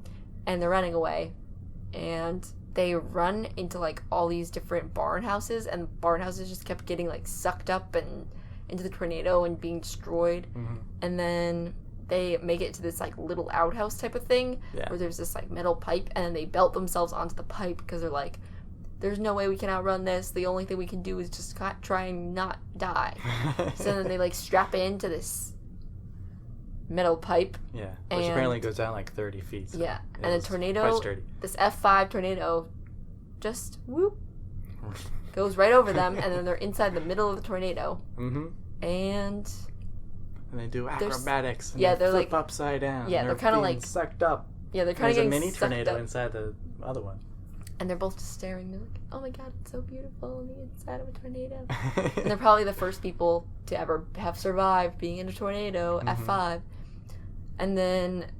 Speaker 1: and they're running away. And they run into, like, all these different barn houses, and barn houses just kept getting, like, sucked up and into the tornado and being destroyed. Mm-hmm. And then they make it to this, like, little outhouse type of thing where there's this, like, metal pipe, and then they belt themselves onto the pipe because they're like, there's no way we can outrun this. The only thing we can do is just try and not die. So then they, like, strap into this metal pipe.
Speaker 2: Yeah, which apparently goes down, like, 30 feet. So
Speaker 1: yeah, and the tornado, this F5 tornado, just, whoop, goes right over them, and then they're inside the middle of the tornado. Mm-hmm. And
Speaker 2: they do acrobatics. And
Speaker 1: they're
Speaker 2: flip
Speaker 1: like
Speaker 2: upside down.
Speaker 1: Yeah, they're kind of like
Speaker 2: sucked up.
Speaker 1: Yeah, they're kind of getting
Speaker 2: There's a mini
Speaker 1: sucked
Speaker 2: tornado
Speaker 1: up.
Speaker 2: inside the other one.
Speaker 1: And they're both just staring. They're like, oh my God, it's so beautiful on the inside of a tornado. And they're probably the first people to ever have survived being in a tornado, F5. And then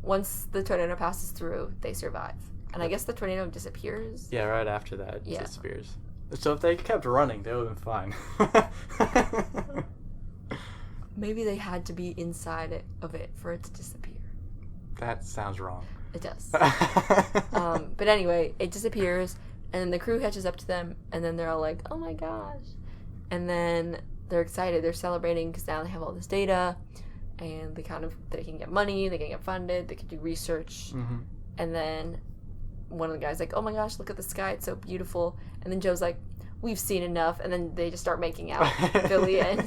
Speaker 1: once the tornado passes through, they survive. And I guess the tornado disappears.
Speaker 2: Yeah, right after that, it disappears. So if they kept running, they would have been fine.
Speaker 1: Maybe they had to be inside of it for it to disappear.
Speaker 2: That sounds wrong.
Speaker 1: It does. But anyway, it disappears, and then the crew catches up to them, and then they're all like, oh my gosh. And then they're excited. They're celebrating because now they have all this data, and they can get money, they can get funded, they can do research. Mm-hmm. And then one of the guys like, oh my gosh, look at the sky, it's so beautiful. And then Joe's like, we've seen enough. And then they just start making out. Billy and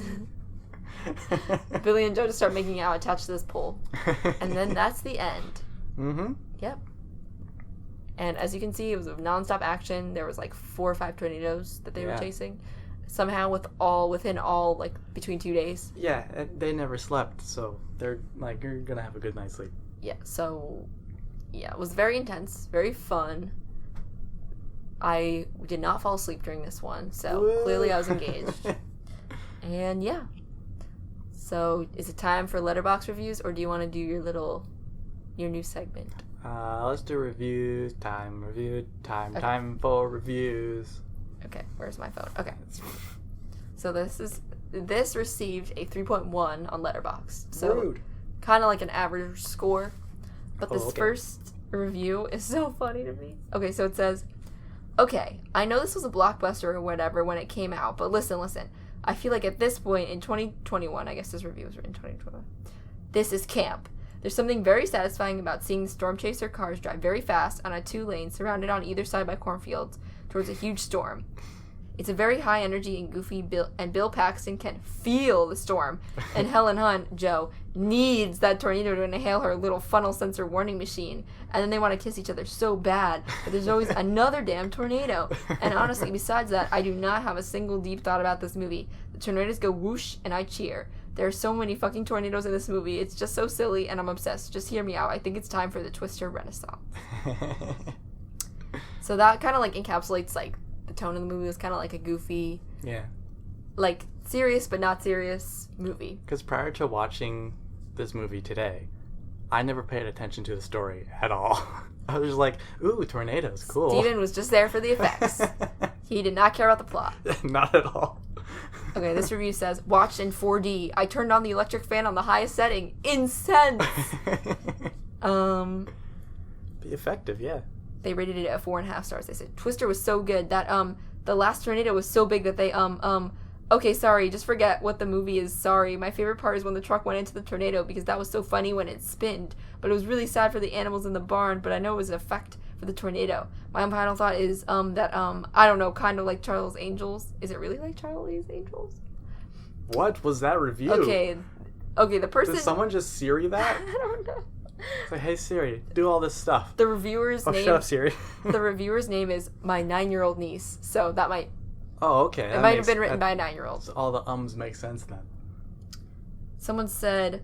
Speaker 1: Joe just start making out attached to this pole. And then that's the end. Mm-hmm. Yep. And as you can see, it was a nonstop action. There was like 4 or 5 tornadoes that they were chasing. Somehow within like between 2 days.
Speaker 2: Yeah, they never slept, so they're like, you're gonna have a good night's sleep.
Speaker 1: Yeah, so yeah, it was very intense, very fun. I did not fall asleep during this one, so clearly I was engaged. And yeah. So is it time for letterbox reviews, or do you want to do your new segment?
Speaker 2: Let's do reviews. Time
Speaker 1: Okay.
Speaker 2: for reviews.
Speaker 1: Okay, where's my phone? Okay. So this received a 3.1 on Letterboxd. So
Speaker 2: Rude.
Speaker 1: kind of like an average score. But this
Speaker 2: okay.
Speaker 1: first review is so funny to me. Okay, so it says, okay, I know this was a blockbuster or whatever when it came out, but listen. I feel like at this point in 2021, I guess this review was written in 2021, this is camp. There's something very satisfying about seeing storm chaser cars drive very fast on a 2-lane surrounded on either side by cornfields towards a huge storm. It's a very high energy and goofy Bill Paxton can feel the storm. And Helen Hunt, Joe, needs that tornado to inhale her little funnel sensor warning machine. And then they want to kiss each other so bad, but there's always another damn tornado. And honestly, besides that, I do not have a single deep thought about this movie. The tornadoes go whoosh and I cheer. There are so many fucking tornadoes in this movie. It's just so silly and I'm obsessed. Just hear me out. I think it's time for the Twister Renaissance. So that kind of like encapsulates like the tone of the movie. Was kind of like a goofy, like serious but not serious movie.
Speaker 2: Because prior to watching this movie today, I never paid attention to the story at all. I was just like, ooh, tornadoes, cool.
Speaker 1: Steven was just there for the effects. He did not care about the plot.
Speaker 2: Not at all.
Speaker 1: Okay, this review says, watched in 4D. I turned on the electric fan on the highest setting. Incense!
Speaker 2: Be effective, yeah.
Speaker 1: They rated it at 4.5 stars. They said, Twister was so good that, the last tornado was so big that they, okay, sorry, just forget what the movie is, sorry. My favorite part is when the truck went into the tornado because that was so funny when it spinned. But it was really sad for the animals in the barn, but I know it was an effect for the tornado. My final thought is, that, I don't know, kind of like Charlie's Angels. Is it really like Charlie's Angels?
Speaker 2: What was that review?
Speaker 1: Okay, the person...
Speaker 2: Did someone just Siri that?
Speaker 1: I don't know.
Speaker 2: It's like, hey Siri, do all this stuff.
Speaker 1: The reviewer's name...
Speaker 2: shut up, Siri.
Speaker 1: The reviewer's name is my 9-year-old niece, so that might...
Speaker 2: Oh, okay.
Speaker 1: It might have been written by a 9-year-old.
Speaker 2: So all the ums make sense then.
Speaker 1: Someone said,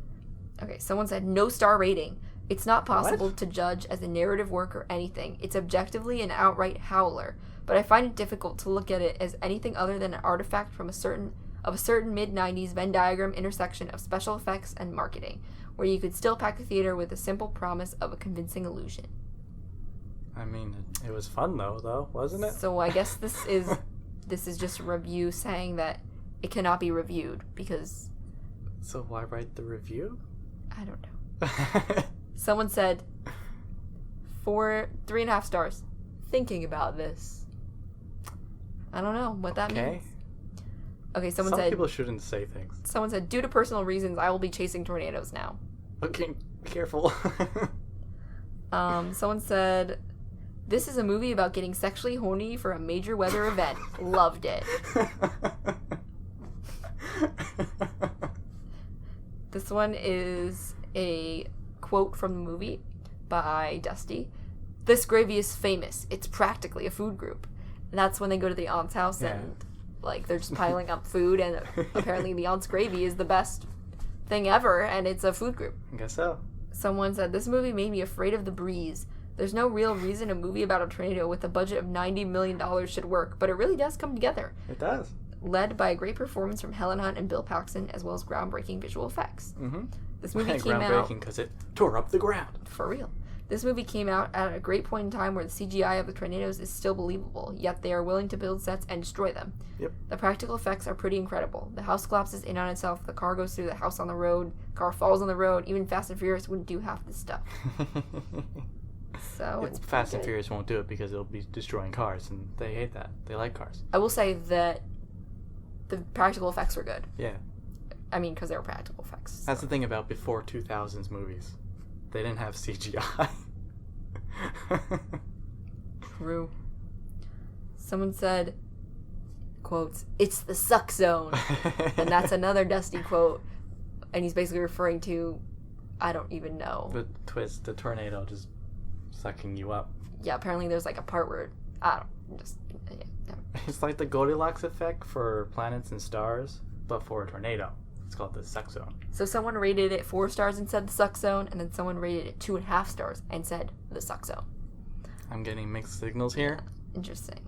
Speaker 1: no star rating. It's not possible
Speaker 2: What?
Speaker 1: to judge as a narrative work or anything. It's objectively an outright howler, but I find it difficult to look at it as anything other than an artifact from a certain mid-90s Venn diagram intersection of special effects and marketing, where you could still pack a theater with a simple promise of a convincing illusion.
Speaker 2: I mean, it was fun though, wasn't it?
Speaker 1: So I guess this is just a review saying that it cannot be reviewed because...
Speaker 2: So why write the review?
Speaker 1: I don't know. Someone said, 3.5 stars. Thinking about this. I don't know what that means. Okay, someone
Speaker 2: Some
Speaker 1: said...
Speaker 2: people shouldn't say things.
Speaker 1: Someone said, due to personal reasons, I will be chasing tornadoes now.
Speaker 2: Okay, careful.
Speaker 1: Someone said, this is a movie about getting sexually horny for a major weather event. Loved it. This one is a quote from the movie by Dusty. This gravy is famous. It's practically a food group. And that's when they go to the aunt's house and like they're just piling up food, and apparently the aunt's gravy is the best thing ever, and it's a food group.
Speaker 2: I guess so.
Speaker 1: Someone said, this movie made me afraid of the breeze. There's no real reason a movie about a tornado with a budget of $90 million should work, but it really does come together.
Speaker 2: It does.
Speaker 1: Led by a great performance from Helen Hunt and Bill Paxton, as well as groundbreaking visual effects.
Speaker 2: Mm-hmm.
Speaker 1: This movie came out...
Speaker 2: Groundbreaking because it tore up the ground.
Speaker 1: For real. This movie came out at a great point in time where the CGI of the tornadoes is still believable, yet they are willing to build sets and destroy them.
Speaker 2: Yep.
Speaker 1: The practical effects are pretty incredible. The house collapses in on itself, the car goes through the house on the road, car falls on the road, even Fast and Furious wouldn't do half this stuff. So it's
Speaker 2: Fast and Furious won't do it because it'll be destroying cars, and they hate that. They like cars.
Speaker 1: I will say that the practical effects were good.
Speaker 2: Yeah.
Speaker 1: I mean, because they were practical effects. So.
Speaker 2: That's the thing about before 2000s movies. They didn't have CGI.
Speaker 1: True. Someone said, quotes, it's the suck zone. And that's another Dusty quote. And he's basically referring to, I don't even know.
Speaker 2: The tornado just sucking you up.
Speaker 1: Yeah, apparently there's like a part where, I don't, just, yeah.
Speaker 2: It's like the Goldilocks effect for planets and stars, but for a tornado. It's called the suck zone.
Speaker 1: So someone rated it 4 stars and said the suck zone, and then someone rated it 2.5 stars and said the suck zone.
Speaker 2: I'm getting mixed signals here.
Speaker 1: Yeah, interesting.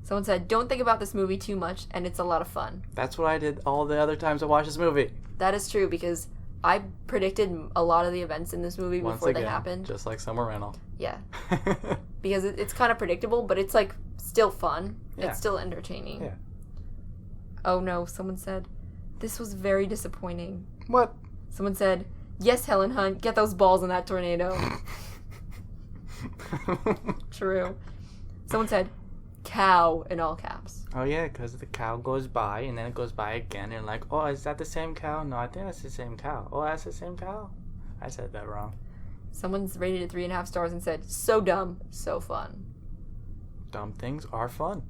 Speaker 1: Someone said, don't think about this movie too much, and it's a lot of fun.
Speaker 2: That's what I did all the other times I watched this movie.
Speaker 1: That is true, because I predicted a lot of the events in this movie before they happened.
Speaker 2: Just like Summer Rental.
Speaker 1: Yeah. because it's kind of predictable, but it's like still fun.
Speaker 2: Yeah.
Speaker 1: It's still entertaining.
Speaker 2: Yeah.
Speaker 1: Oh no, someone said, this was very disappointing.
Speaker 2: What?
Speaker 1: Someone said, yes, Helen Hunt, get those balls in that tornado. True. Someone said, cow in all caps.
Speaker 2: Oh yeah, because the cow goes by and then it goes by again and like, oh, is that the same cow? No, I think that's the same cow. Oh, that's the same cow? I said that wrong.
Speaker 1: Someone's rated it 3.5 stars and said, so dumb, so fun.
Speaker 2: Dumb things are fun.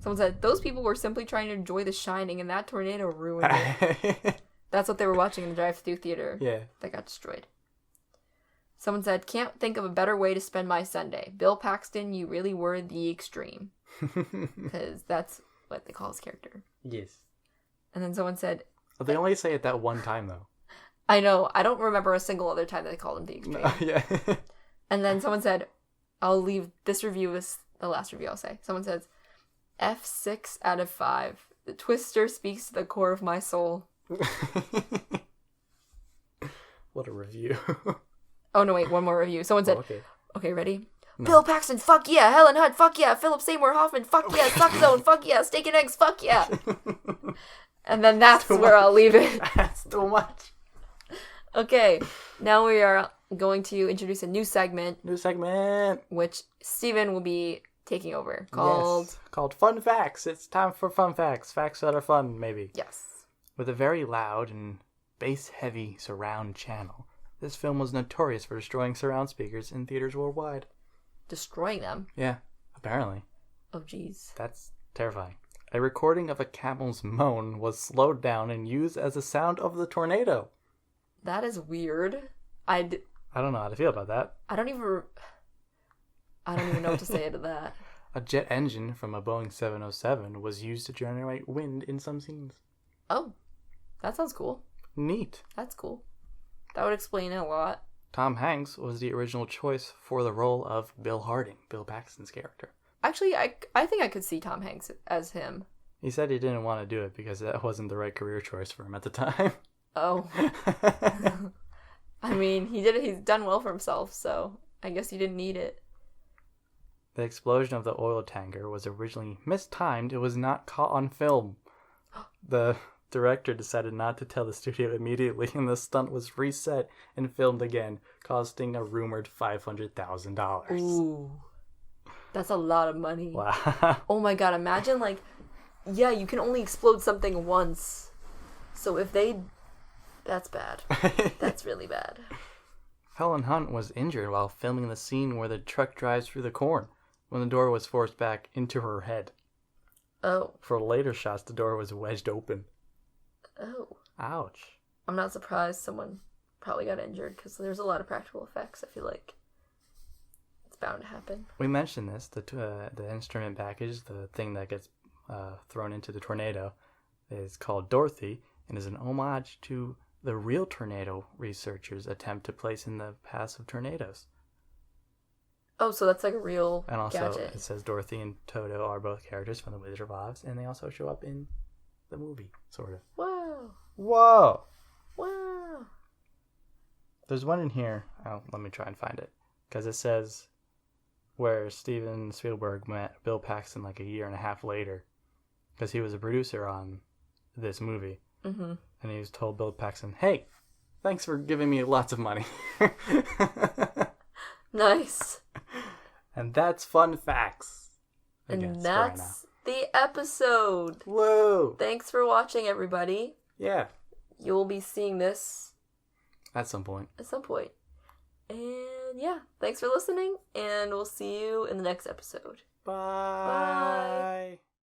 Speaker 1: Someone said, those people were simply trying to enjoy The Shining and that tornado ruined it. That's what they were watching in the drive-thru theater.
Speaker 2: Yeah.
Speaker 1: That got destroyed. Someone said, can't think of a better way to spend my Sunday. Bill Paxton, you really were the extreme. Because that's what they call his character.
Speaker 2: Yes.
Speaker 1: And then someone said...
Speaker 2: Well, they only say it that one time, though.
Speaker 1: I know. I don't remember a single other time that they called him the extreme.
Speaker 2: Yeah.
Speaker 1: And then someone said, I'll leave this review as the last review I'll say. Someone says, F6 out of 5. The twister speaks to the core of my soul.
Speaker 2: What a review.
Speaker 1: Oh, no, wait. One more review. Someone said, okay, ready?
Speaker 2: No.
Speaker 1: Bill Paxton, fuck yeah. Helen Hunt, fuck yeah. Philip Seymour Hoffman, fuck yeah. Suck Zone, fuck yeah. Steak and Eggs, fuck yeah. And then that's where I'll leave it.
Speaker 2: That's too much.
Speaker 1: Okay, now we are going to introduce a new segment. Which Steven will be taking over.
Speaker 2: Called Fun Facts. It's time for fun facts. Facts that are fun, maybe.
Speaker 1: Yes.
Speaker 2: With a very loud and bass-heavy surround channel, this film was notorious for destroying surround speakers in theaters worldwide.
Speaker 1: Destroying them?
Speaker 2: Yeah, apparently.
Speaker 1: Oh, jeez.
Speaker 2: That's terrifying. A recording of a camel's moan was slowed down and used as the sound of the tornado.
Speaker 1: That is weird. I
Speaker 2: don't know how to feel about that.
Speaker 1: I don't even know what to say to that.
Speaker 2: A jet engine from a Boeing 707 was used to generate wind in some scenes.
Speaker 1: Oh, that sounds cool.
Speaker 2: Neat.
Speaker 1: That's cool. That would explain it a lot.
Speaker 2: Tom Hanks was the original choice for the role of Bill Harding, Bill Paxton's character.
Speaker 1: Actually, I think I could see Tom Hanks as him.
Speaker 2: He said he didn't want to do it because that wasn't the right career choice for him at the time.
Speaker 1: Oh. I mean, he's done well for himself, so I guess he didn't need it.
Speaker 2: The explosion of the oil tanker was originally mistimed. It was not caught on film. The director decided not to tell the studio immediately, and the stunt was reset and filmed again, costing a rumored $500,000.
Speaker 1: Ooh. That's a lot of money.
Speaker 2: Wow.
Speaker 1: Oh my god, imagine you can only explode something once. So if that's bad. That's really bad.
Speaker 2: Helen Hunt was injured while filming the scene where the truck drives through the corn, when the door was forced back into her head.
Speaker 1: Oh.
Speaker 2: For later shots, the door was wedged open.
Speaker 1: Oh.
Speaker 2: Ouch.
Speaker 1: I'm not surprised someone probably got injured, because there's a lot of practical effects, I feel like. It's bound to happen.
Speaker 2: We mentioned this, the instrument package, the thing that gets thrown into the tornado, is called Dorothy, and is an homage to the real tornado researchers attempt to place in the paths of tornadoes.
Speaker 1: Oh, so that's like a real
Speaker 2: And also,
Speaker 1: gadget.
Speaker 2: It says Dorothy and Toto are both characters from The Wizard of Oz, and they also show up in the movie, sort of.
Speaker 1: Wow.
Speaker 2: Whoa!
Speaker 1: Wow.
Speaker 2: There's one in here. Oh, let me try and find it. Because it says where Steven Spielberg met Bill Paxton like a year and a half later. Because he was a producer on this movie.
Speaker 1: Mm-hmm.
Speaker 2: And he was told Bill Paxton, hey, thanks for giving me lots of money.
Speaker 1: Nice.
Speaker 2: And that's fun facts.
Speaker 1: And that's the episode.
Speaker 2: Whoa.
Speaker 1: Thanks for watching, everybody.
Speaker 2: Yeah.
Speaker 1: You'll be seeing this
Speaker 2: At some point.
Speaker 1: And yeah, thanks for listening, and we'll see you in the next episode.
Speaker 2: Bye.
Speaker 1: Bye.